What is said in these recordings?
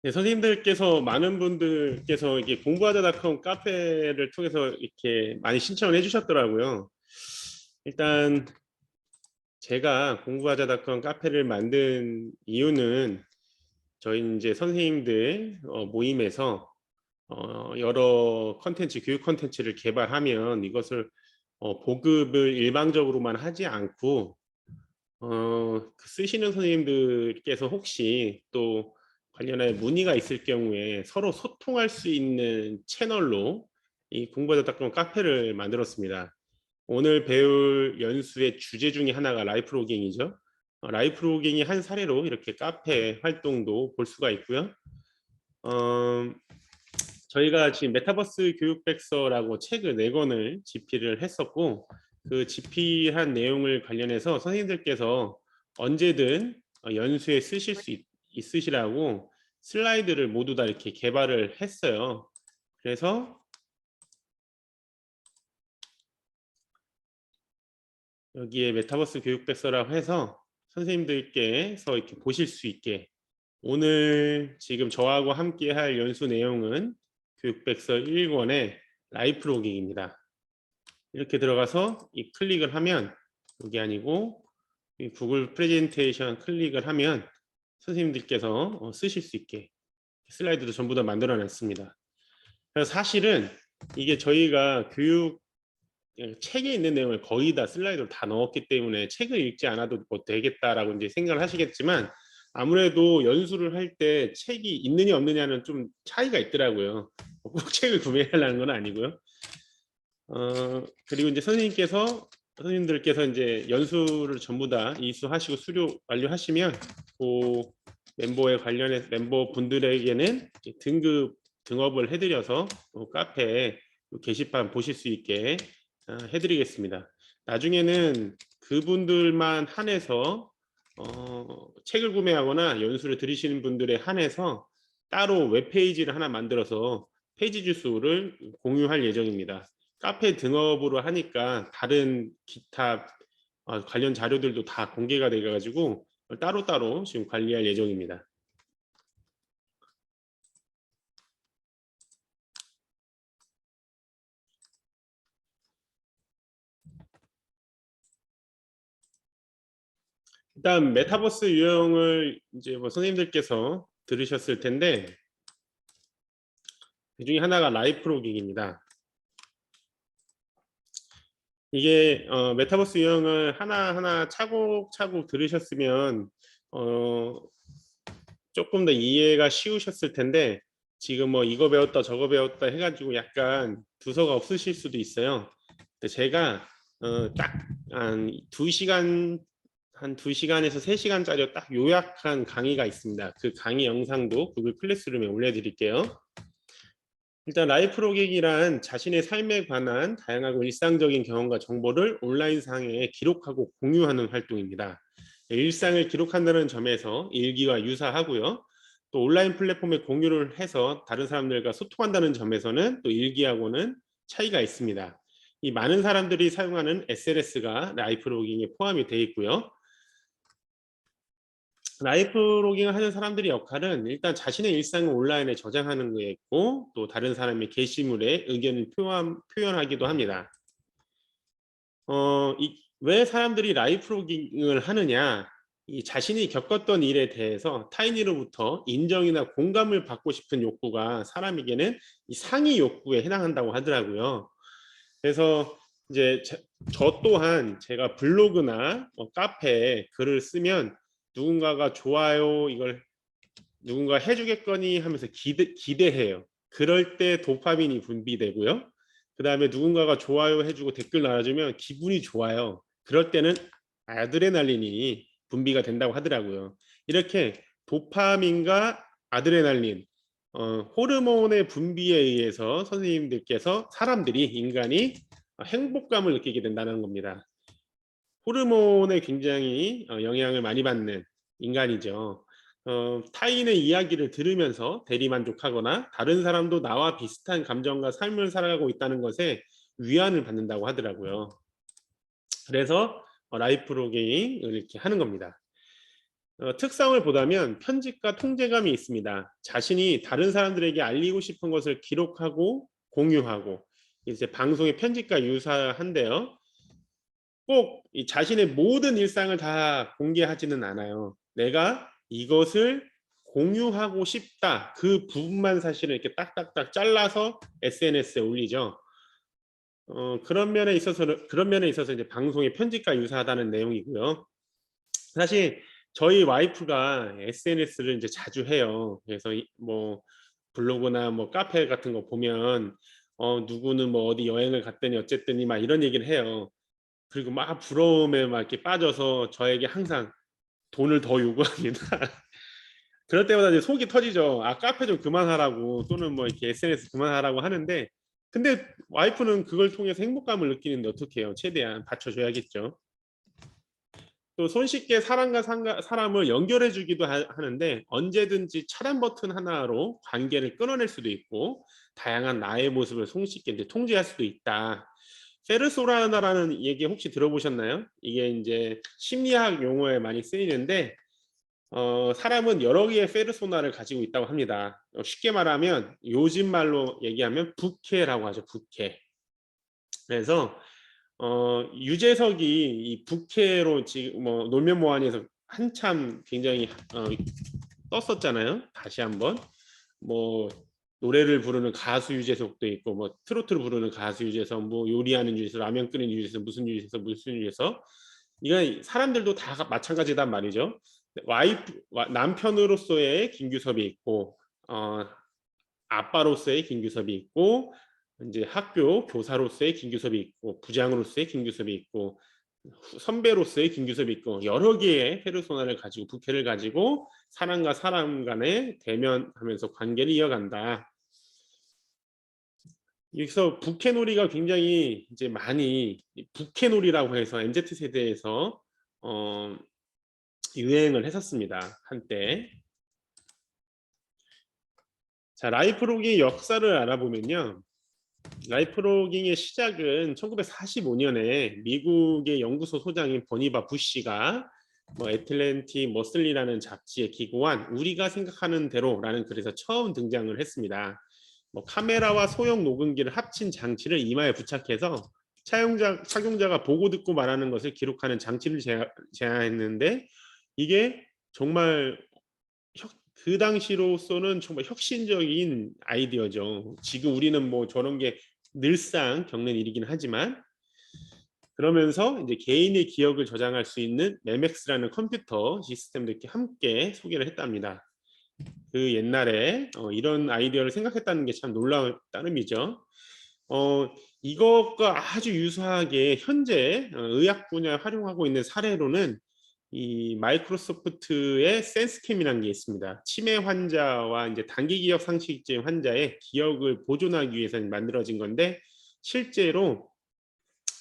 네, 선생님들께서 많은 분들께서 이게 공부하자닷컴 카페를 통해서 이렇게 많이 신청을 해주셨더라고요. 일단 제가 공부하자닷컴 카페를 만든 이유는 저희 이제 선생님들 모임에서 여러 컨텐츠, 교육 컨텐츠를 개발하면 이것을 보급을 일방적으로만 하지 않고 쓰시는 선생님들께서 혹시 또 관련해 문의가 있을 경우에 서로 소통할 수 있는 채널로 이 공부하자닷컴 카페를 만들었습니다. 오늘 배울 연수의 주제 중에 하나가 라이프 로깅이죠. 라이프 로깅이 한 사례로 이렇게 카페 활동도 볼 수가 있고요. 어, 저희가 지금 메타버스 교육백서라고 책을 4권을 집필을 했었고, 그 집필한 내용을 관련해서 선생님들께서 언제든 연수에 쓰실 수 있으시라고 슬라이드를 모두 다 이렇게 개발을 했어요. 그래서 여기에 메타버스 교육백서라고 해서 선생님들께서 이렇게 보실 수 있게, 오늘 지금 저하고 함께 할 연수 내용은 교육백서 1권의 라이프 로깅입니다. 이렇게 들어가서 이 클릭을 하면, 여기 아니고 이 구글 프레젠테이션 클릭을 하면 선생님들께서 쓰실 수 있게 슬라이드도 전부 다 만들어 놨습니다. 그래서 사실은 이게 저희가 교육 책에 있는 내용을 거의 다 슬라이드로 다 넣었기 때문에 책을 읽지 않아도 뭐 되겠다라고 이제 생각을 하시겠지만, 아무래도 연수를 할 때 책이 있느냐 없느냐는 좀 차이가 있더라고요. 꼭 책을 구매하려는 건 아니고요. 그리고 이제 선생님들께서 이제 연수를 전부 다 이수하시고 수료 완료하시면 그 멤버에 관련해서 멤버 분들에게는 등업을 해드려서 카페에 게시판 보실 수 있게 해드리겠습니다. 나중에는 그분들만 한해서 책을 구매하거나 연수를 들으시는 분들에 한해서 따로 웹페이지를 하나 만들어서 페이지 주소를 공유할 예정입니다. 카페 등업으로 하니까 다른 기타 관련 자료들도 다 공개가 돼 가지고 따로따로 지금 관리할 예정입니다. 일단 메타버스 유형을 이제 뭐 선생님들께서 들으셨을 텐데, 그 중에 하나가 라이프 로깅입니다. 이게 메타버스 유형을 하나하나 차곡차곡 들으셨으면 조금 더 이해가 쉬우셨을 텐데, 지금 뭐 이거 배웠다 저거 배웠다 해가지고 약간 두서가 없으실 수도 있어요. 제가 딱한 2시간, 한 2시간에서 3시간짜리 딱 요약한 강의가 있습니다. 그 강의 영상도 구글 클래스룸에 올려드릴게요. 일단 라이프 로깅이란 자신의 삶에 관한 다양하고 일상적인 경험과 정보를 온라인상에 기록하고 공유하는 활동입니다. 일상을 기록한다는 점에서 일기와 유사하고요. 또 온라인 플랫폼에 공유를 해서 다른 사람들과 소통한다는 점에서는 또 일기하고는 차이가 있습니다. 이 많은 사람들이 사용하는 SNS가 라이프 로깅에 포함이 되어 있고요. 라이프 로깅을 하는 사람들의 역할은 일단 자신의 일상을 온라인에 저장하는 거에 있고, 또 다른 사람의 게시물에 의견을 표현하기도 합니다. 왜 사람들이 라이프 로깅을 하느냐, 이 자신이 겪었던 일에 대해서 타인으로부터 인정이나 공감을 받고 싶은 욕구가 사람에게는 이 상위 욕구에 해당한다고 하더라고요. 그래서 이제 저 또한 제가 블로그나 카페에 글을 쓰면 누군가가 좋아요 이걸 누군가 해주겠거니 하면서 기대해요. 그럴 때 도파민이 분비되고요. 그 다음에 누군가가 좋아요 해주고 댓글 달아주면 기분이 좋아요. 그럴 때는 아드레날린이 분비가 된다고 하더라고요. 이렇게 도파민과 아드레날린, 호르몬의 분비에 의해서 선생님들께서 인간이 행복감을 느끼게 된다는 겁니다. 호르몬에 굉장히 영향을 많이 받는 인간이죠. 타인의 이야기를 들으면서 대리만족하거나 다른 사람도 나와 비슷한 감정과 삶을 살아가고 있다는 것에 위안을 받는다고 하더라고요. 그래서 라이프 로깅을 이렇게 하는 겁니다. 특성을 보다면 편집과 통제감이 있습니다. 자신이 다른 사람들에게 알리고 싶은 것을 기록하고 공유하고 이제 방송의 편집과 유사한데요. 꼭 이 자신의 모든 일상을 다 공개하지는 않아요. 내가 이것을 공유하고 싶다. 그 부분만 사실은 이렇게 딱딱딱 잘라서 SNS에 올리죠. 그런 면에 있어서 이제 방송의 편집과 유사하다는 내용이고요. 사실 저희 와이프가 SNS를 이제 자주 해요. 그래서 뭐 블로그나 뭐 카페 같은 거 보면 누구는 뭐 어디 여행을 갔더니 어쨌더니 막 이런 얘기를 해요. 그리고 막 부러움에 막 이렇게 빠져서 저에게 항상 돈을 더 요구합니다. 그럴 때마다 이제 속이 터지죠. 아, 카페 좀 그만하라고 또는 뭐 이렇게 SNS 그만하라고 하는데 근데 와이프는 그걸 통해서 행복감을 느끼는데 어떻게 해요? 최대한 받쳐줘야겠죠. 또 손쉽게 사람과 사람을 연결해 주기도 하는데 언제든지 차단 버튼 하나로 관계를 끊어낼 수도 있고 다양한 나의 모습을 손쉽게 이제 통제할 수도 있다. 페르소나라는 얘기 혹시 들어보셨나요? 이게 이제 심리학 용어에 많이 쓰이는데 사람은 여러 개의 페르소나를 가지고 있다고 합니다. 쉽게 말하면 요즘 말로 얘기하면 부캐라고 하죠. 부캐. 그래서 유재석이 이 부캐로 지금 뭐 놀면 뭐하니에서 한참 굉장히 떴었잖아요. 다시 한번 뭐 노래를 부르는 가수 유재석도 있고 뭐 트로트를 부르는 가수 유재석, 뭐 요리하는 유재석, 라면 끓이는 유재석, 무슨 유재석. 이건 사람들도 다 마찬가지단 말이죠. 남편으로서의 김규섭이 있고 아빠로서의 김규섭이 있고 이제 학교 교사로서의 김규섭이 있고 부장으로서의 김규섭이 있고 선배로서의 김규섭이 있고 여러 개의 페르소나를 가지고 부캐를 가지고 사람과 사람 간에 대면하면서 관계를 이어간다. 여기서 부캐놀이가 굉장히 이제 많이 부캐놀이라고 해서 MZ 세대에서 유행을 했었습니다. 한때. 자, 라이프로깅 역사를 알아보면요. 라이프로깅의 시작은 1945년에 미국의 연구소 소장인 버니바 부시가 뭐 애틀랜틱 머슬리라는 잡지에 기고한 우리가 생각하는 대로라는 글에서 처음 등장을 했습니다. 뭐 카메라와 소형 녹음기를 합친 장치를 이마에 부착해서 착용자가 보고 듣고 말하는 것을 기록하는 장치를 제안했는데 이게 정말 그 당시로서는 정말 혁신적인 아이디어죠. 지금 우리는 뭐 저런 게 늘상 겪는 일이긴 하지만 그러면서 이제 개인의 기억을 저장할 수 있는 메맥스라는 컴퓨터 시스템도 이렇게 함께 소개를 했답니다. 그 옛날에 이런 아이디어를 생각했다는 게 참 놀라운 따름이죠. 이것과 아주 유사하게 현재 의학 분야에 활용하고 있는 사례로는 이 마이크로소프트의 센스캠이라는 게 있습니다. 치매 환자와 이제 단기 기억 상실증 환자의 기억을 보존하기 위해서 만들어진 건데 실제로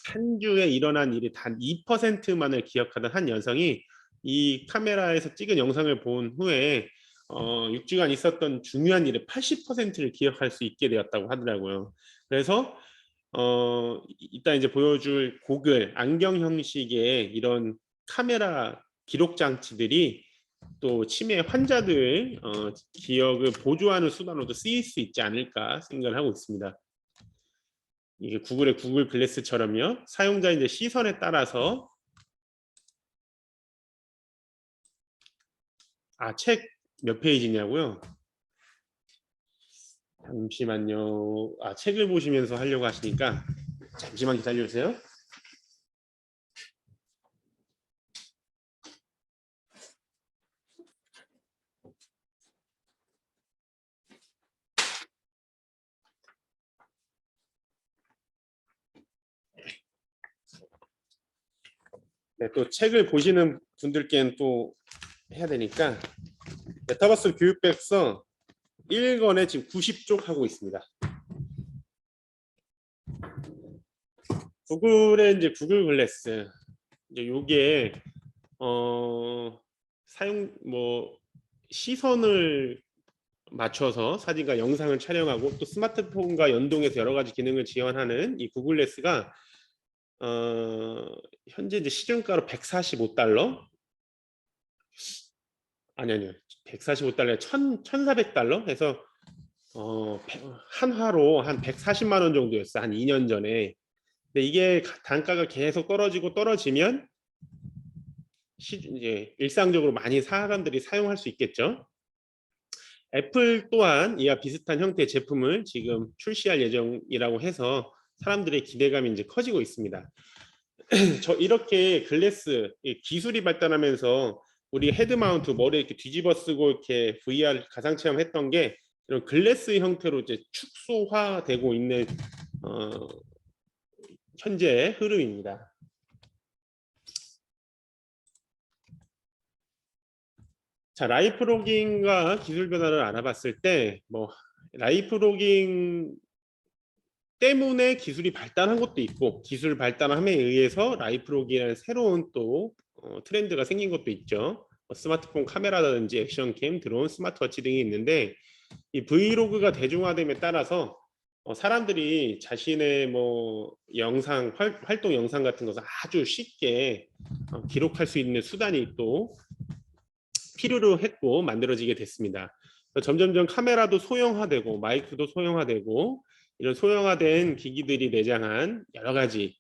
한 주에 일어난 일이 단 2%만을 기억하던 한 여성이 이 카메라에서 찍은 영상을 본 후에 6주간 있었던 중요한 일의 80%를 기억할 수 있게 되었다고 하더라고요. 그래서 이따 이제 보여줄 고글, 안경 형식의 이런 카메라 기록 장치들이 또 치매 환자들 기억을 보조하는 수단으로도 쓰일 수 있지 않을까 생각을 하고 있습니다. 이게 구글의 구글 글래스처럼요. 사용자 이제 시선에 따라서 책 몇 페이지냐고요? 잠시만요. 책을 보시면서 하려고 하시니까 잠시만 기다려 주세요. 네, 또 책을 보시는 분들께는 또 해야 되니까 메타버스 교육백서 1권에 지금 90쪽 하고 있습니다. 구글의 이제 구글 글래스 이제 요게 사용 뭐 시선을 맞춰서 사진과 영상을 촬영하고 또 스마트폰과 연동해서 여러 가지 기능을 지원하는 이 구글 글래스가 현재 이제 시중가로 $145 아니요. 145달러에 1,400달러 해서 한화로 한 140만 원 정도였어. 한 2년 전에. 근데 이게 단가가 계속 떨어지고 떨어지면 이제 일상적으로 많이 사람들이 사용할 수 있겠죠. 애플 또한 이와 비슷한 형태의 제품을 지금 출시할 예정이라고 해서 사람들의 기대감이 이제 커지고 있습니다. 이렇게 글래스 기술이 발달하면서 우리 헤드 마운트 머리 이렇게 뒤집어 쓰고 이렇게 VR 가상 체험했던 게 이런 글래스 형태로 이제 축소화되고 있는 어, 현재의 흐름입니다. 자, 라이프 로깅과 기술 변화를 알아봤을 때 뭐 라이프 로깅 때문에 기술이 발달한 것도 있고 기술 발달함에 의해서 라이프 로깅이라는 새로운 또 트렌드가 생긴 것도 있죠. 스마트폰 카메라라든지 액션캠, 드론, 스마트워치 등이 있는데 이 브이로그가 대중화됨에 따라서 사람들이 자신의 뭐 영상 활동 영상 같은 것을 아주 쉽게 기록할 수 있는 수단이 또 필요로 했고 만들어지게 됐습니다. 점점점 카메라도 소형화되고 마이크도 소형화되고 이런 소형화된 기기들이 내장한 여러 가지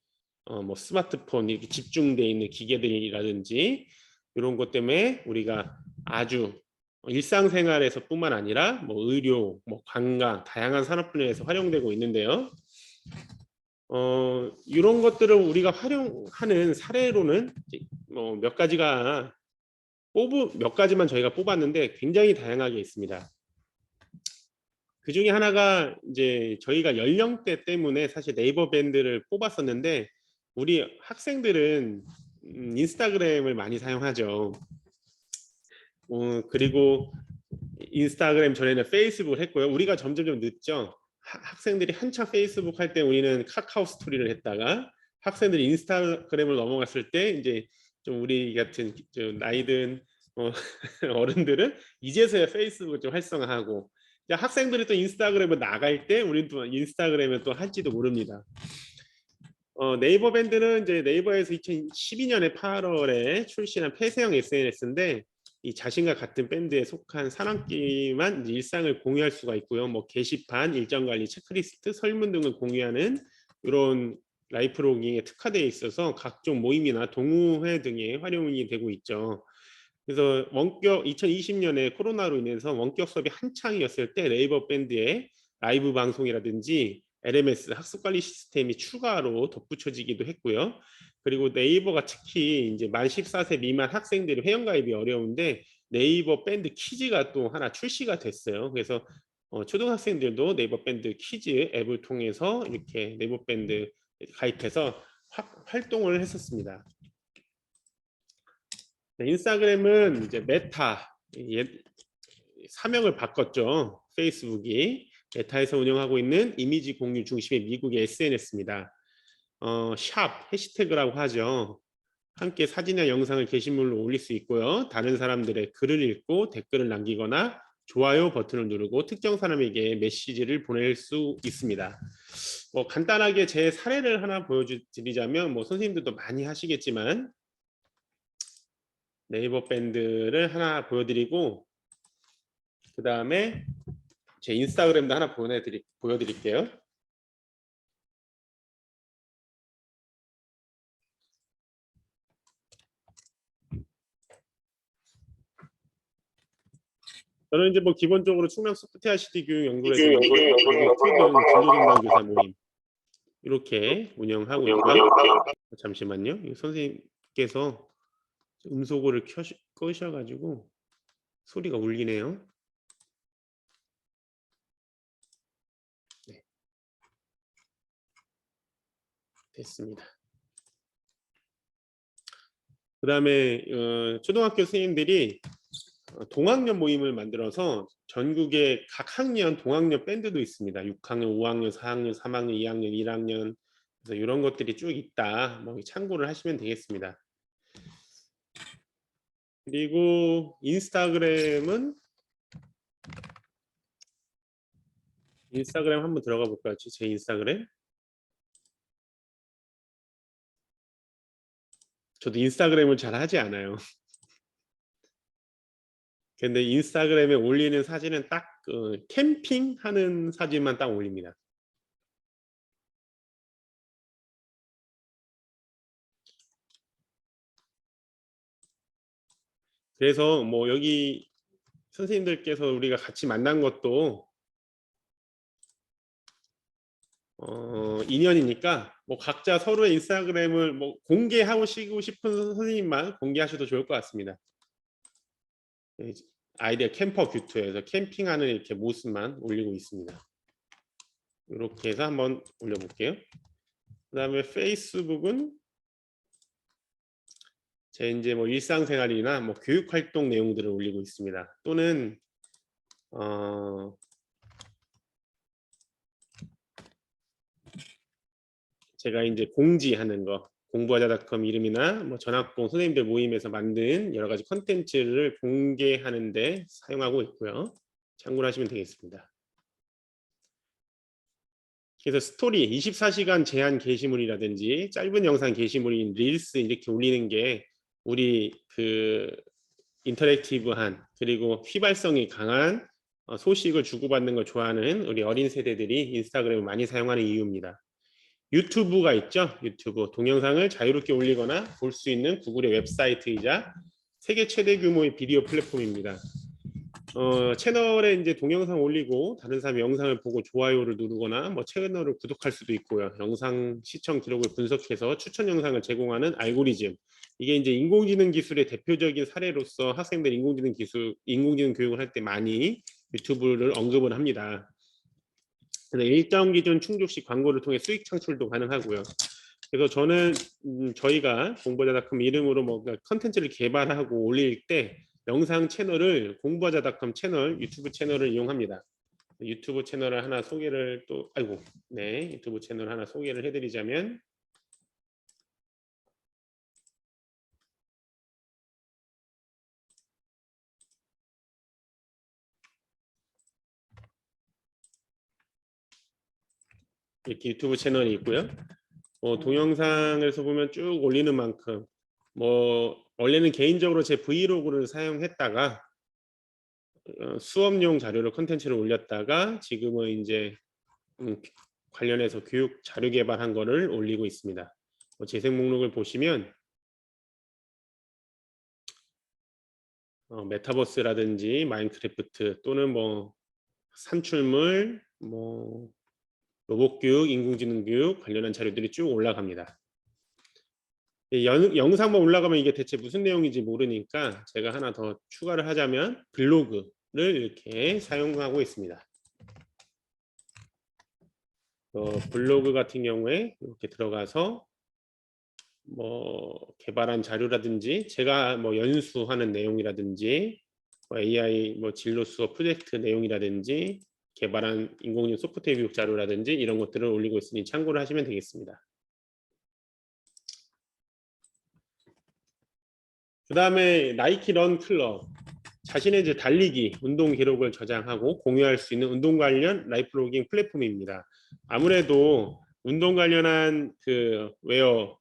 뭐 스마트폰 이렇게 집중되어 있는 기계들이라든지 이런 것 때문에 우리가 아주 일상생활에서뿐만 아니라 뭐 의료, 뭐 관광, 다양한 산업 분야에서 활용되고 있는데요. 이런 것들을 우리가 활용하는 사례로는 뭐 몇 가지가 몇 가지만 저희가 뽑았는데 굉장히 다양하게 있습니다. 그 중에 하나가 이제 저희가 연령대 때문에 사실 네이버 밴드를 뽑았었는데 우리 학생들은 인스타그램을 많이 사용하죠. 그리고 인스타그램 전에는 페이스북을 했고요. 우리가 점점 늦죠. 학생들이 한창 페이스북 할 때 우리는 카카오 스토리를 했다가 학생들이 인스타그램을 넘어갔을 때 이제 좀 우리 같은 좀 나이든 어른들은 이제서야 페이스북을 좀 활성화하고 학생들이 또 인스타그램을 나갈 때 우리는 또 인스타그램을 또 할지도 모릅니다. 네이버 밴드는 이제 네이버에서 2012년에 8월에 출시한 폐쇄형 SNS인데 이 자신과 같은 밴드에 속한 사람끼리만 일상을 공유할 수가 있고요. 뭐 게시판, 일정 관리, 체크리스트, 설문 등을 공유하는 이런 라이프 로깅에 특화되어 있어서 각종 모임이나 동호회 등에 활용이 되고 있죠. 그래서 원격 2020년에 코로나로 인해서 원격 수업이 한창이었을 때 네이버 밴드에 라이브 방송이라든지 LMS 학습 관리 시스템이 추가로 덧붙여지기도 했고요. 그리고 네이버가 특히 이제 만 14세 미만 학생들이 회원가입이 어려운데 네이버 밴드 키즈가 또 하나 출시가 됐어요. 그래서 초등학생들도 네이버 밴드 키즈 앱을 통해서 이렇게 네이버 밴드 가입해서 활동을 했었습니다. 네, 인스타그램은 이제 메타 사명을 바꿨죠. 페이스북이 메타에서 운영하고 있는 이미지 공유 중심의 미국의 SNS입니다. 샵 해시태그라고 하죠. 함께 사진이나 영상을 게시물로 올릴 수 있고요. 다른 사람들의 글을 읽고 댓글을 남기거나 좋아요 버튼을 누르고 특정 사람에게 메시지를 보낼 수 있습니다. 뭐 간단하게 제 사례를 하나 보여드리자면 뭐 선생님들도 많이 하시겠지만 네이버 밴드를 하나 보여드리고 그 다음에 제 인스타그램도 하나 보여드릴게요. 저는 이제 뭐 기본적으로 충남 소프트웨어 CT 교육 연구라든지 튜브 등 진로 전담 교사 모임 이렇게 운영하고 있고요. 잠시만요. 선생님께서 음소거를 끄셔가지고 소리가 울리네요. 네. 됐습니다. 그 다음에 초등학교 선생님들이 동학년 모임을 만들어서 전국에 각 학년 동학년 밴드도 있습니다. 6학년, 5학년, 4학년, 3학년, 2학년, 1학년 그래서 이런 것들이 쭉 있다. 뭐 참고를 하시면 되겠습니다. 그리고 인스타그램은 인스타그램 한번 들어가 볼까요? 제 인스타그램. 저도 인스타그램을 잘 하지 않아요. 근데 인스타그램에 올리는 사진은 딱 캠핑하는 사진만 딱 올립니다. 그래서 뭐 여기 선생님들께서 우리가 같이 만난 것도 인연이니까 뭐 각자 서로의 인스타그램을 뭐 공개하고 싶은 선생님만 공개하셔도 좋을 것 같습니다. 네, 아이디어 캠퍼 뷰투에서 캠핑하는 이렇게 모습만 올리고 있습니다. 이렇게 해서 한번 올려볼게요. 그 다음에 페이스북은 제 이제 뭐 일상생활이나 뭐 교육활동 내용들을 올리고 있습니다. 또는 제가 이제 공지하는 거, 공부하자닷컴 이름이나 뭐 전학공 선생님들 모임에서 만든 여러 가지 컨텐츠를 공개하는데 사용하고 있고요. 참고를 하시면 되겠습니다. 그래서 스토리 24시간 제한 게시물이라든지 짧은 영상 게시물인 릴스 이렇게 올리는 게 우리 그 인터랙티브한 그리고 휘발성이 강한 소식을 주고받는 걸 좋아하는 우리 어린 세대들이 인스타그램을 많이 사용하는 이유입니다. 유튜브가 있죠. 유튜브 동영상을 자유롭게 올리거나 볼 수 있는 구글의 웹사이트이자 세계 최대 규모의 비디오 플랫폼입니다. 채널에 이제 동영상 올리고 다른 사람의 영상을 보고 좋아요를 누르거나 뭐 채널을 구독할 수도 있고요. 영상 시청 기록을 분석해서 추천 영상을 제공하는 알고리즘. 이게 이제 인공지능 기술의 대표적인 사례로서 학생들 인공지능 교육을 할 때 많이 유튜브를 언급을 합니다. 그래서 일정 기준 충족 시 광고를 통해 수익 창출도 가능하고요. 그래서 저는 저희가 공부하자닷컴 이름으로 뭔가 컨텐츠를 개발하고 올릴 때 영상 채널을 공부하자닷컴 채널 유튜브 채널을 이용합니다. 유튜브 채널을 하나 소개를 유튜브 채널 하나 소개를 해드리자면 이렇게 유튜브 채널이 있고요. 동영상에서 보면 쭉 올리는 만큼 뭐 원래는 개인적으로 제 브이로그를 사용했다가 수업용 자료로 컨텐츠를 올렸다가 지금은 이제 관련해서 교육 자료 개발한 거를 올리고 있습니다. 재생 목록을 보시면 메타버스라든지 마인크래프트 또는 뭐 산출물, 뭐 로봇 교육, 인공지능 교육 관련한 자료들이 쭉 올라갑니다. 영상만 올라가면 이게 대체 무슨 내용인지 모르니까 제가 하나 더 추가를 하자면 블로그를 이렇게 사용하고 있습니다. 블로그 같은 경우에 이렇게 들어가서 뭐 개발한 자료라든지 제가 뭐 연수하는 내용이라든지 AI 뭐 진로 수업 프로젝트 내용이라든지 개발한 인공지능 소프트웨어 교육 자료라든지 이런 것들을 올리고 있으니 참고를 하시면 되겠습니다. 그 다음에 나이키 런 클럽 자신의 이제 달리기 운동 기록을 저장하고 공유할 수 있는 운동 관련 라이프로깅 플랫폼입니다. 아무래도 운동 관련한 그 웨어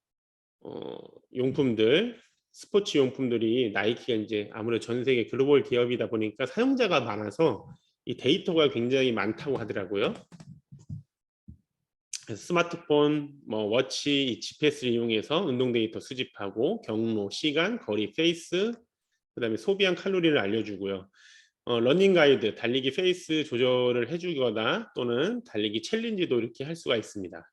용품들 스포츠 용품들이 나이키가 이제 아무래도 전 세계 글로벌 기업이다 보니까 사용자가 많아서 이 데이터가 굉장히 많다고 하더라고요. 스마트폰, 뭐 워치, GPS를 이용해서 운동 데이터 수집하고 경로, 시간, 거리, 페이스, 그다음에 소비한 칼로리를 알려주고요. 러닝 가이드, 달리기 페이스 조절을 해주거나 또는 달리기 챌린지도 이렇게 할 수가 있습니다.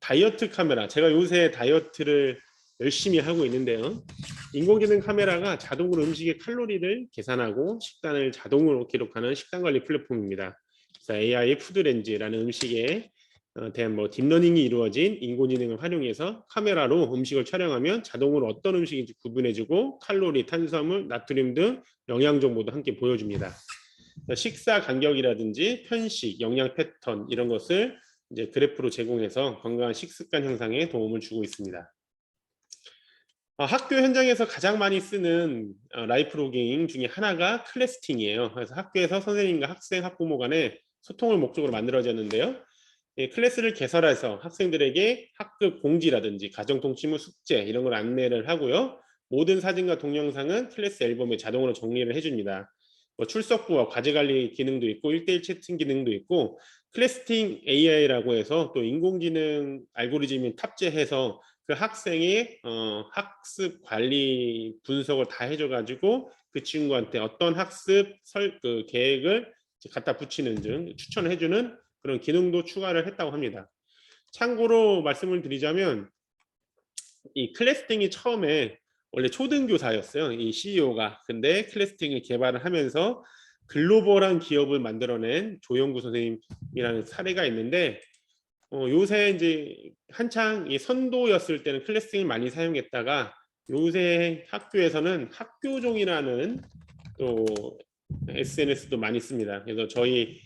다이어트 카메라, 제가 요새 다이어트를 열심히 하고 있는데요. 인공지능 카메라가 자동으로 음식의 칼로리를 계산하고 식단을 자동으로 기록하는 식단 관리 플랫폼입니다. AI 푸드렌즈라는 음식에 대한 뭐 딥러닝이 이루어진 인공지능을 활용해서 카메라로 음식을 촬영하면 자동으로 어떤 음식인지 구분해주고 칼로리, 탄수화물, 나트륨 등 영양 정보도 함께 보여줍니다. 식사 간격이라든지 편식, 영양 패턴 이런 것을 이제 그래프로 제공해서 건강한 식습관 형성에 도움을 주고 있습니다. 학교 현장에서 가장 많이 쓰는 라이프로깅 중에 하나가 클래스팅이에요. 그래서 학교에서 선생님과 학생, 학부모 간의 소통을 목적으로 만들어졌는데요. 클래스를 개설해서 학생들에게 학급 공지라든지 가정통치물 숙제 이런 걸 안내를 하고요. 모든 사진과 동영상은 클래스 앨범에 자동으로 정리를 해줍니다. 뭐 출석부와 과제 관리 기능도 있고 1대1 채팅 기능도 있고 클래스팅 AI라고 해서 또 인공지능 알고리즘이 탑재해서 그 학생의 학습 관리 분석을 다 해줘가지고 그 친구한테 어떤 학습 그 계획을 갖다 붙이는 등 추천을 해주는 그런 기능도 추가를 했다고 합니다. 참고로 말씀을 드리자면 이 클래스팅이 처음에 원래 초등교사였어요. 이 CEO가. 근데 클래스팅을 개발을 하면서 글로벌한 기업을 만들어낸 조영구 선생님이라는 사례가 있는데 요새 이제 한창 이 선도였을 때는 클래스팅을 많이 사용했다가 요새 학교에서는 학교종이라는 또 SNS도 많이 씁니다. 그래서 저희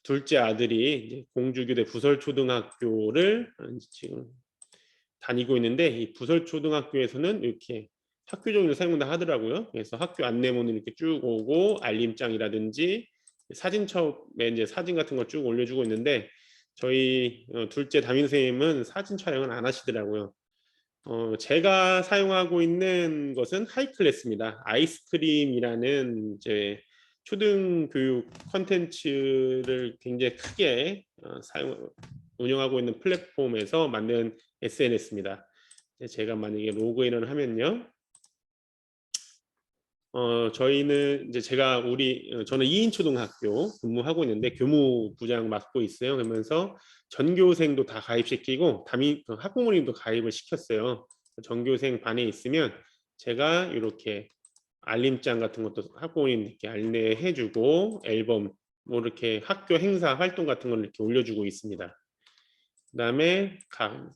둘째 아들이 이제 공주교대 부설초등학교를 지금 다니고 있는데 이 부설초등학교에서는 이렇게 학교종이를 사용한다 하더라고요. 그래서 학교 안내문을 이렇게 쭉 오고 알림장이라든지 사진첩에 이제 사진 같은 거 쭉 올려주고 있는데 저희 둘째 담임 선생님은 사진 촬영은 안 하시더라고요. 제가 사용하고 있는 것은 하이클래스입니다. 아이스크림이라는 이제 초등교육 컨텐츠를 굉장히 크게 운영하고 있는 플랫폼에서 만든 SNS입니다. 제가 만약에 로그인을 하면요. 저희는 이제 저는 2인 초등학교 근무하고 있는데 교무부장 맡고 있어요. 그러면서 전교생도 다 가입시키고 학부모님도 가입을 시켰어요. 전교생 반에 있으면 제가 이렇게 알림장 같은 것도 학부모님들께 안내해주고 앨범 뭐 이렇게 학교 행사 활동 같은 걸 이렇게 올려주고 있습니다. 그다음에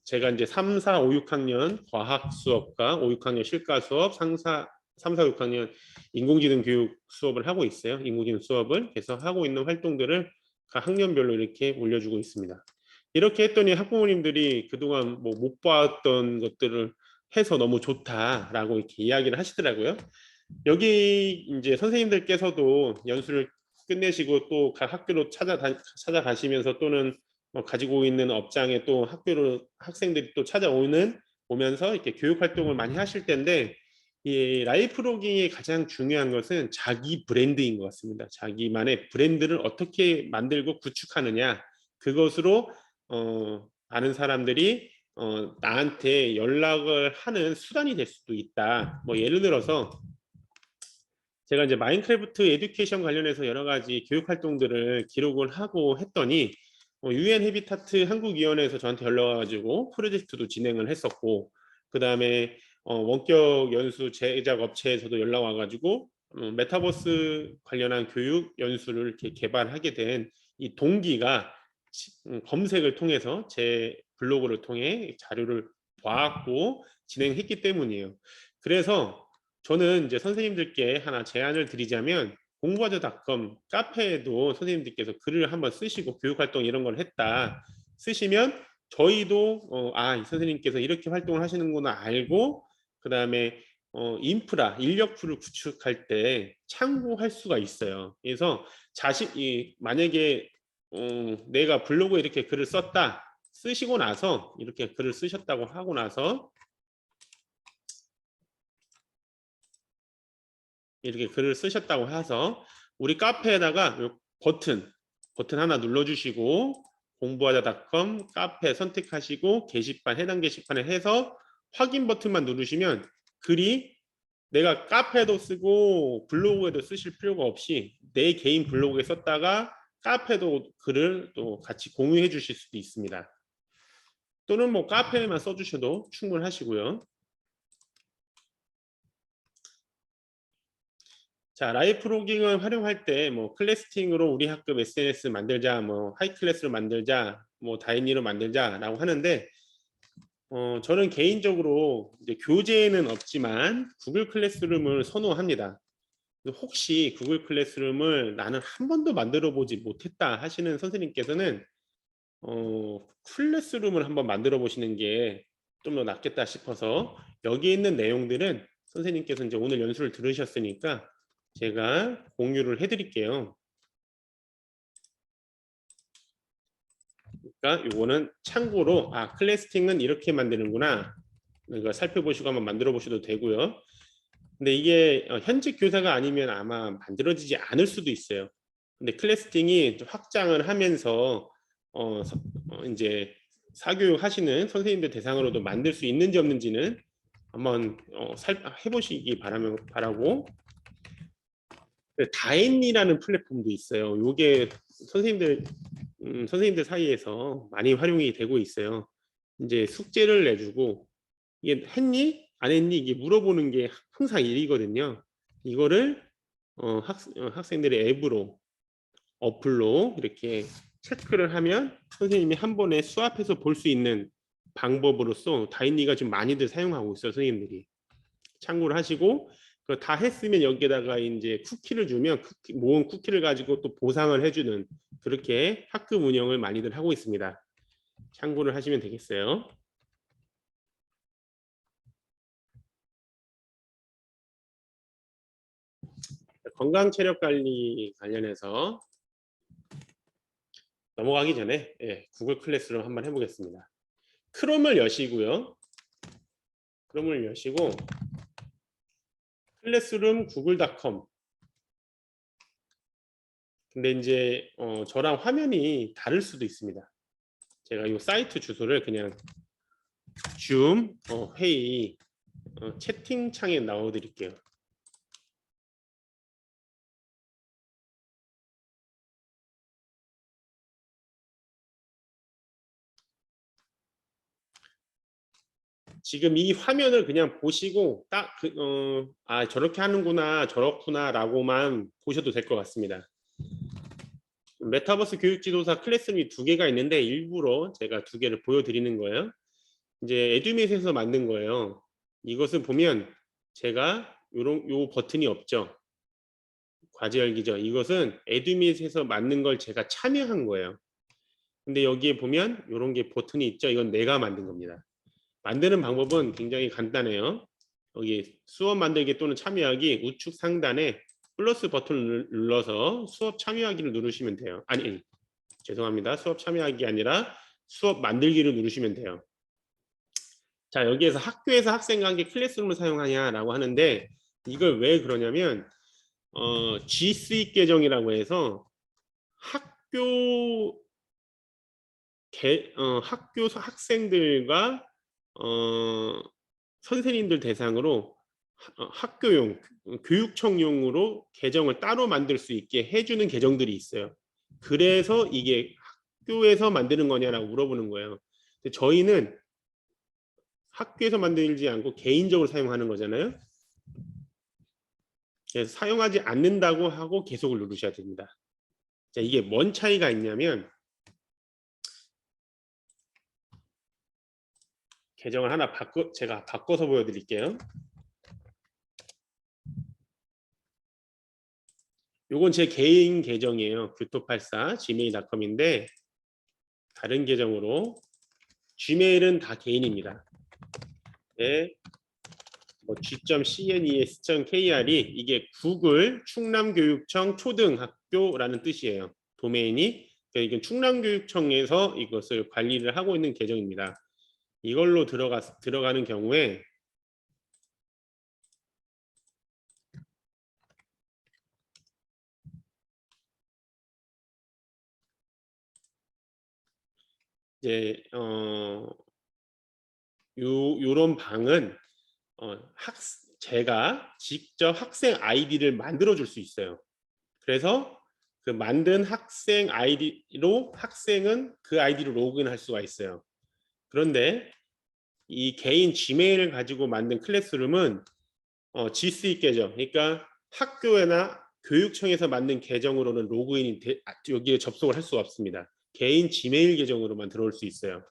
제가 이제 3, 4, 5, 6학년 과학 수업과 5, 6학년 실가 수업, 3, 4, 6학년 인공지능 교육 수업을 하고 있어요. 인공지능 수업을 그래서 하고 있는 활동들을 각 학년별로 이렇게 올려주고 있습니다. 이렇게 했더니 학부모님들이 그동안 뭐 못 봤던 것들을 해서 너무 좋다라고 이렇게 이야기를 하시더라고요. 여기 이제 선생님들께서도 연수를 끝내시고 또 각 학교로 찾아가시면서 또는 가지고 있는 업장에 또 학교로 학생들이 또 오면서 이렇게 교육 활동을 많이 하실 텐데 이 라이프로깅이 가장 중요한 것은 자기 브랜드인 것 같습니다. 자기만의 브랜드를 어떻게 만들고 구축하느냐 그것으로 많은 사람들이 나한테 연락을 하는 수단이 될 수도 있다. 뭐 예를 들어서 제가 이제 마인크래프트 에듀케이션 관련해서 여러 가지 교육 활동들을 기록을 하고 했더니 UN 헤비타트 한국위원회에서 저한테 연락 와가지고 프로젝트도 진행을 했었고 그 다음에 원격 연수 제작 업체에서도 연락 와가지고 메타버스 관련한 교육 연수를 이렇게 개발하게 된 이 동기가 검색을 통해서 제 블로그를 통해 자료를 봐왔고 진행했기 때문이에요. 그래서 저는 이제 선생님들께 하나 제안을 드리자면 공부하자.com 카페에도 선생님들께서 글을 한번 쓰시고 교육활동 이런 걸 했다 쓰시면 저희도 이 선생님께서 이렇게 활동을 하시는구나 알고 그 다음에 인력풀을 구축할 때 참고할 수가 있어요. 그래서 만약에 내가 블로그에 이렇게 글을 썼다 쓰시고 나서 이렇게 글을 쓰셨다고 하고 나서 이렇게 글을 쓰셨다고 해서 우리 카페에다가 버튼 하나 눌러주시고 공부하자.com 카페 선택하시고 해당 게시판에 해서 확인 버튼만 누르시면 글이 내가 카페도 쓰고 블로그에도 쓰실 필요가 없이 내 개인 블로그에 썼다가 카페도 글을 또 같이 공유해 주실 수도 있습니다. 또는 뭐 카페에만 써주셔도 충분하시고요. 자, 라이프로깅을 활용할 때 뭐 클래스팅으로 우리 학급 SNS 만들자, 뭐 하이클래스로 만들자, 뭐 다인이로 만들자라고 하는데 저는 개인적으로 이제 교재는 없지만 구글 클래스룸을 선호합니다. 혹시 구글 클래스룸을 나는 한 번도 만들어 보지 못했다 하시는 선생님께서는 클래스룸을 한번 만들어 보시는 게 좀 더 낫겠다 싶어서 여기 있는 내용들은 선생님께서 이제 오늘 연수를 들으셨으니까 제가 공유를 해드릴게요. 그러니까 이거는 참고로 클래스팅은 이렇게 만드는구나 이거 살펴보시고 한번 만들어 보셔도 되고요. 근데 이게 현직 교사가 아니면 아마 만들어지지 않을 수도 있어요. 근데 클래스팅이 좀 확장을 하면서 이제 사교육 하시는 선생님들 대상으로도 만들 수 있는지 없는지는 한번 해보시기 바라고. 다인이라는 플랫폼도 있어요. 요게 선생님들 사이에서 많이 활용이 되고 있어요. 이제 숙제를 내주고 이게 했니? 안 했니? 이게 물어보는 게 항상 일이거든요. 이거를 학생들의 앱으로 어플로 이렇게 체크를 하면 선생님이 한 번에 수합해서 볼 수 있는 방법으로서 다인리가 지금 많이들 사용하고 있어요. 선생님들이 참고를 하시고 다 했으면 여기에다가 이제 쿠키를 주면 모은 쿠키를 가지고 또 보상을 해주는 그렇게 학급 운영을 많이들 하고 있습니다. 참고를 하시면 되겠어요. 건강 체력 관리 관련해서 넘어가기 전에 구글 클래스룸 한번 해보겠습니다. 크롬을 여시고요. 크롬을 여시고 클래스룸 구글.com. 근데 이제 저랑 화면이 다를 수도 있습니다. 제가 이 사이트 주소를 그냥 줌 회의 채팅창에 넣어드릴게요. 지금 이 화면을 그냥 보시고 딱 저렇게 하는구나 저렇구나 라고만 보셔도 될 것 같습니다. 메타버스 교육지도사 클래스룸이 2개가 있는데 일부러 제가 2개를 보여드리는 거예요. 이제 에듀밋에서 만든 거예요. 이것을 보면 제가 요 버튼이 없죠. 과제 열기죠. 이것은 에듀밋에서 만든 걸 제가 참여한 거예요. 근데 여기에 보면 이런 게 버튼이 있죠. 이건 내가 만든 겁니다. 만드는 방법은 굉장히 간단해요. 여기 수업 만들기 또는 참여하기 우측 상단에 플러스 버튼을 눌러서 수업 참여하기를 누르시면 돼요. 아니, 죄송합니다. 수업 참여하기 아니라 수업 만들기를 누르시면 돼요. 자, 여기에서 학교에서 학생과 함께 클래스룸을 사용하냐라고 하는데 이걸 왜 그러냐면 G Suite 계정이라고 해서 학교 학교 학생들과 선생님들 대상으로 학교용 교육청용으로 계정을 따로 만들 수 있게 해주는 계정들이 있어요. 그래서 이게 학교에서 만드는 거냐라고 물어보는 거예요. 근데 저희는 학교에서 만들지 않고 개인적으로 사용하는 거잖아요. 그래서 사용하지 않는다고 하고 계속을 누르셔야 됩니다. 자, 이게 뭔 차이가 있냐면 계정을 하나 제가 바꿔서 보여드릴게요. 요건 제 개인 계정이에요. 교토84 gmail.com인데 다른 계정으로 gmail은 다 개인입니다. 네, g.cnes.kr이 이게 구글 충남교육청 초등학교라는 뜻이에요. 도메인이 이건 충남교육청에서 이것을 관리를 하고 있는 계정입니다. 이걸로 들어가는 경우에 이제 요런 방은 제가 직접 학생 아이디를 만들어 줄 수 있어요. 그래서 그 만든 학생 아이디로 학생은 그 아이디로 로그인할 수가 있어요. 그런데 이 개인 지메일을 가지고 만든 클래스룸은 G Suite 계정, 그러니까 학교나 교육청에서 만든 계정으로는 로그인이 여기에 접속을 할 수가 없습니다. 개인 지메일 계정으로만 들어올 수 있어요.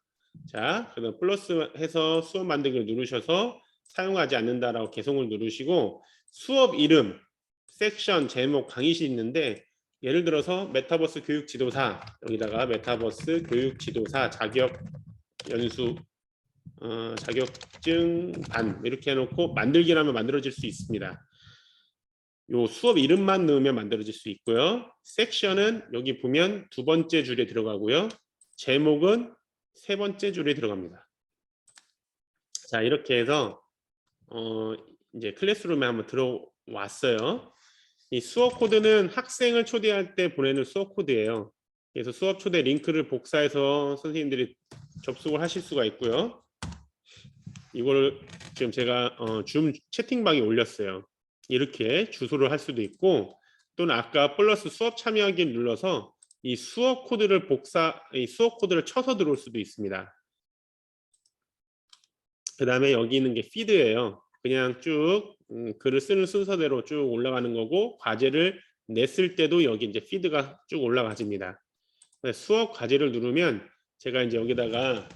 자, 그다음 플러스 해서 수업 만들기를 누르셔서 사용하지 않는다라고 개송을 누르시고 수업 이름, 섹션, 제목, 강의실 있는데 예를 들어서 메타버스 교육 지도사 여기다가 메타버스 교육 지도사 자격 연수 자격증 반 이렇게 해놓고 만들기라면 만들어질 수 있습니다. 요 수업 이름만 넣으면 만들어질 수 있고요. 섹션은 여기 보면 2번째 줄에 들어가고요. 제목은 3번째 줄에 들어갑니다. 자, 이렇게 해서 이제 클래스룸에 한번 들어왔어요. 이 수업 코드는 학생을 초대할 때 보내는 수업 코드예요. 그래서 수업 초대 링크를 복사해서 선생님들이 접속을 하실 수가 있고요. 이걸 지금 제가 줌 채팅방에 올렸어요. 이렇게 주소를 할 수도 있고, 또는 아까 플러스 수업 참여하기를 눌러서 이 수업 코드를 이 수업 코드를 쳐서 들어올 수도 있습니다. 그 다음에 여기 있는 게 피드예요. 그냥 쭉 글을 쓰는 순서대로 쭉 올라가는 거고, 과제를 냈을 때도 여기 이제 피드가 쭉 올라가집니다. 수업 과제를 누르면 제가 이제 여기다가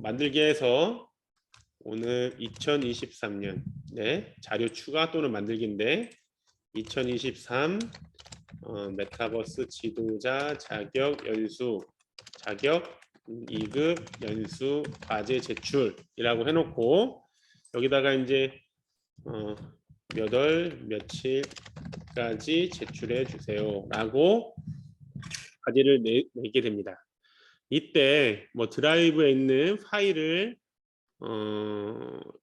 만들기 해서 오늘 2023년 자료 추가 또는 만들기인데 2023 메타버스 지도자 자격 연수 자격 2급 연수 과제 제출이라고 해놓고 여기다가 이제 몇 월 며칠까지 제출해 주세요 라고 과제를 내게 됩니다. 이때 뭐 드라이브에 있는 파일을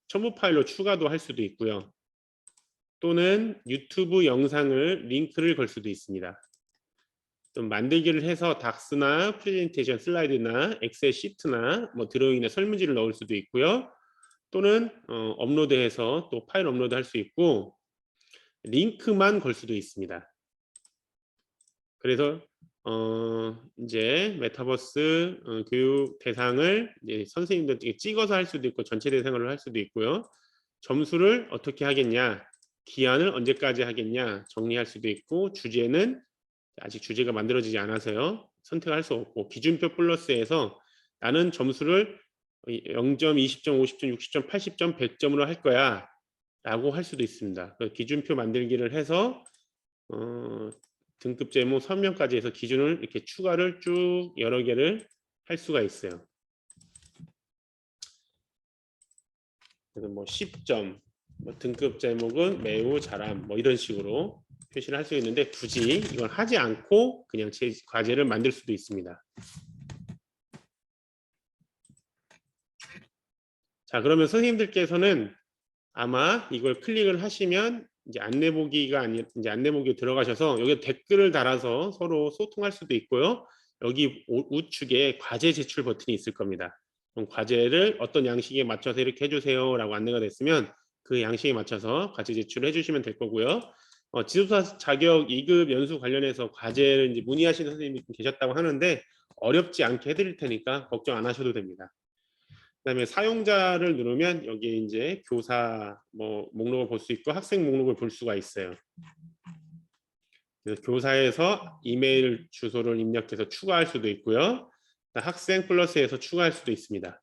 첨부 파일로 추가도 할 수도 있고요. 또는 유튜브 영상을 링크를 걸 수도 있습니다. 좀 만들기를 해서 닥스나 프레젠테이션 슬라이드나 엑셀 시트나 뭐 드로잉이나 설문지를 넣을 수도 있고요. 또는 업로드해서 또 파일 업로드 할 수 있고 링크만 걸 수도 있습니다. 그래서 이제 메타버스 교육 대상을 이제 선생님들에게 찍어서 할 수도 있고 전체 대상으로 할 수도 있고요. 점수를 어떻게 하겠냐, 기한을 언제까지 하겠냐 정리할 수도 있고 주제는 아직 주제가 만들어지지 않아서요. 선택할 수 없고 기준표 플러스에서 나는 점수를 0점, 20점, 50점, 60점, 80점, 100점으로 할 거야 라고 할 수도 있습니다. 기준표 만들기를 해서 등급 제목 설명까지 해서 기준을 이렇게 추가를 쭉 여러 개를 할 수가 있어요. 그래서 뭐 10점, 뭐 등급 제목은 매우 잘함, 뭐 이런 식으로 표시를 할 수 있는데 굳이 이걸 하지 않고 그냥 제 과제를 만들 수도 있습니다. 자, 그러면 선생님들께서는 아마 이걸 클릭을 하시면 이제 안내보기가 아니 이제 안내보기 들어가셔서 여기 댓글을 달아서 서로 소통할 수도 있고요. 여기 우측에 과제 제출 버튼이 있을 겁니다. 그럼 과제를 어떤 양식에 맞춰서 이렇게 해주세요라고 안내가 됐으면 그 양식에 맞춰서 과제 제출을 해주시면 될 거고요. 지도사 자격 2급 연수 관련해서 과제를 이제 문의하시는 선생님이 계셨다고 하는데 어렵지 않게 해드릴 테니까 걱정 안 하셔도 됩니다. 그다음에 사용자를 누르면 여기에 이제 교사 뭐 목록을 볼 수 있고 학생 목록을 볼 수가 있어요. 그래서 교사에서 이메일 주소를 입력해서 추가할 수도 있고요. 학생 플러스에서 추가할 수도 있습니다.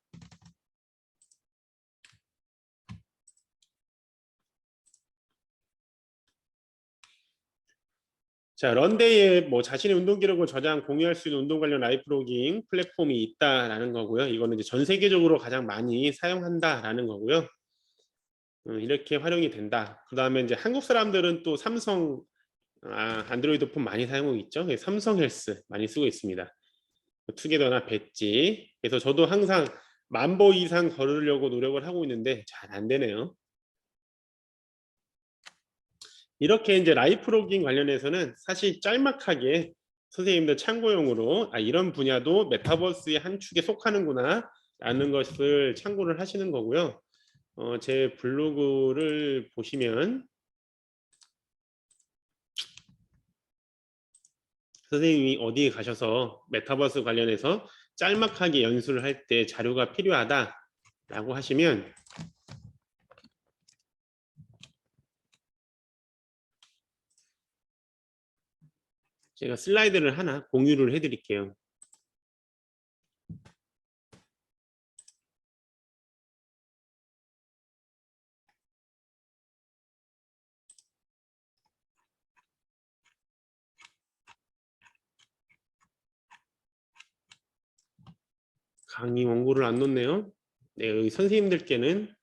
자, 런데이에 뭐 자신의 운동 기록을 저장, 공유할 수 있는 운동 관련 라이프 로깅 플랫폼이 있다라는 거고요. 이거는 이제 전 세계적으로 가장 많이 사용한다라는 거고요. 이렇게 활용이 된다. 그 다음에 이제 한국 사람들은 또 삼성 안드로이드 폰 많이 사용하고 있죠. 삼성 헬스 많이 쓰고 있습니다. 투게더나 배지. 그래서 저도 항상 10,000보 이상 걸으려고 노력을 하고 있는데 잘 안 되네요. 이렇게 이제 라이프 로깅 관련해서는 사실 짤막하게 선생님들 참고용으로 이런 분야도 메타버스의 한 축에 속하는구나 라는 것을 참고를 하시는 거고요. 제 블로그를 보시면 선생님이 어디에 가셔서 메타버스 관련해서 짤막하게 연수를 할 때 자료가 필요하다 라고 하시면 제가 슬라이드를 하나 공유를 해 드릴게요. 강의 원고를 안 놓네요. 네, 여기 선생님들께는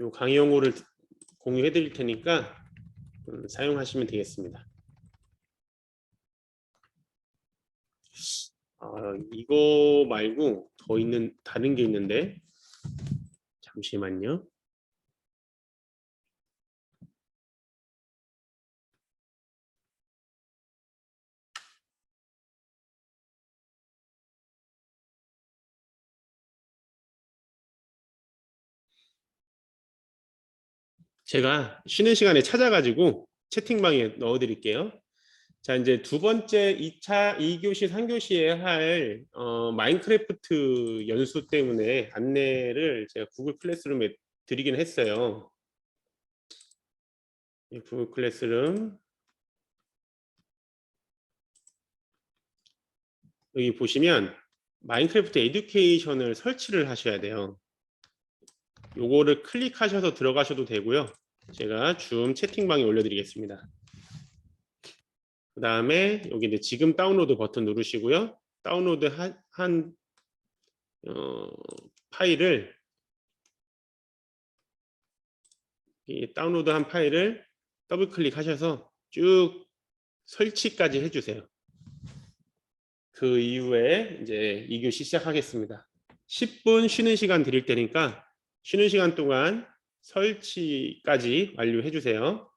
요 강의 용어를 공유해 드릴 테니까 사용하시면 되겠습니다. 이거 말고 더 있는 다른 게 있는데 잠시만요. 제가 쉬는 시간에 찾아가지고 채팅방에 넣어 드릴게요. 자, 이제 두 번째 2차 2교시 3교시에 할 마인크래프트 연수 때문에 안내를 제가 구글 클래스룸에 드리긴 했어요. 이 구글 클래스룸 여기 보시면 마인크래프트 에듀케이션을 설치를 하셔야 돼요. 요거를 클릭하셔서 들어가셔도 되고요. 제가 줌 채팅방에 올려드리겠습니다. 그 다음에 여기 이제 지금 다운로드 버튼 누르시고요. 다운로드 한 파일을 이 다운로드한 파일을 더블 클릭하셔서 쭉 설치까지 해주세요. 그 이후에 이제 2교시 시작하겠습니다. 10분 쉬는 시간 드릴 테니까 쉬는 시간 동안 설치까지 완료해 주세요.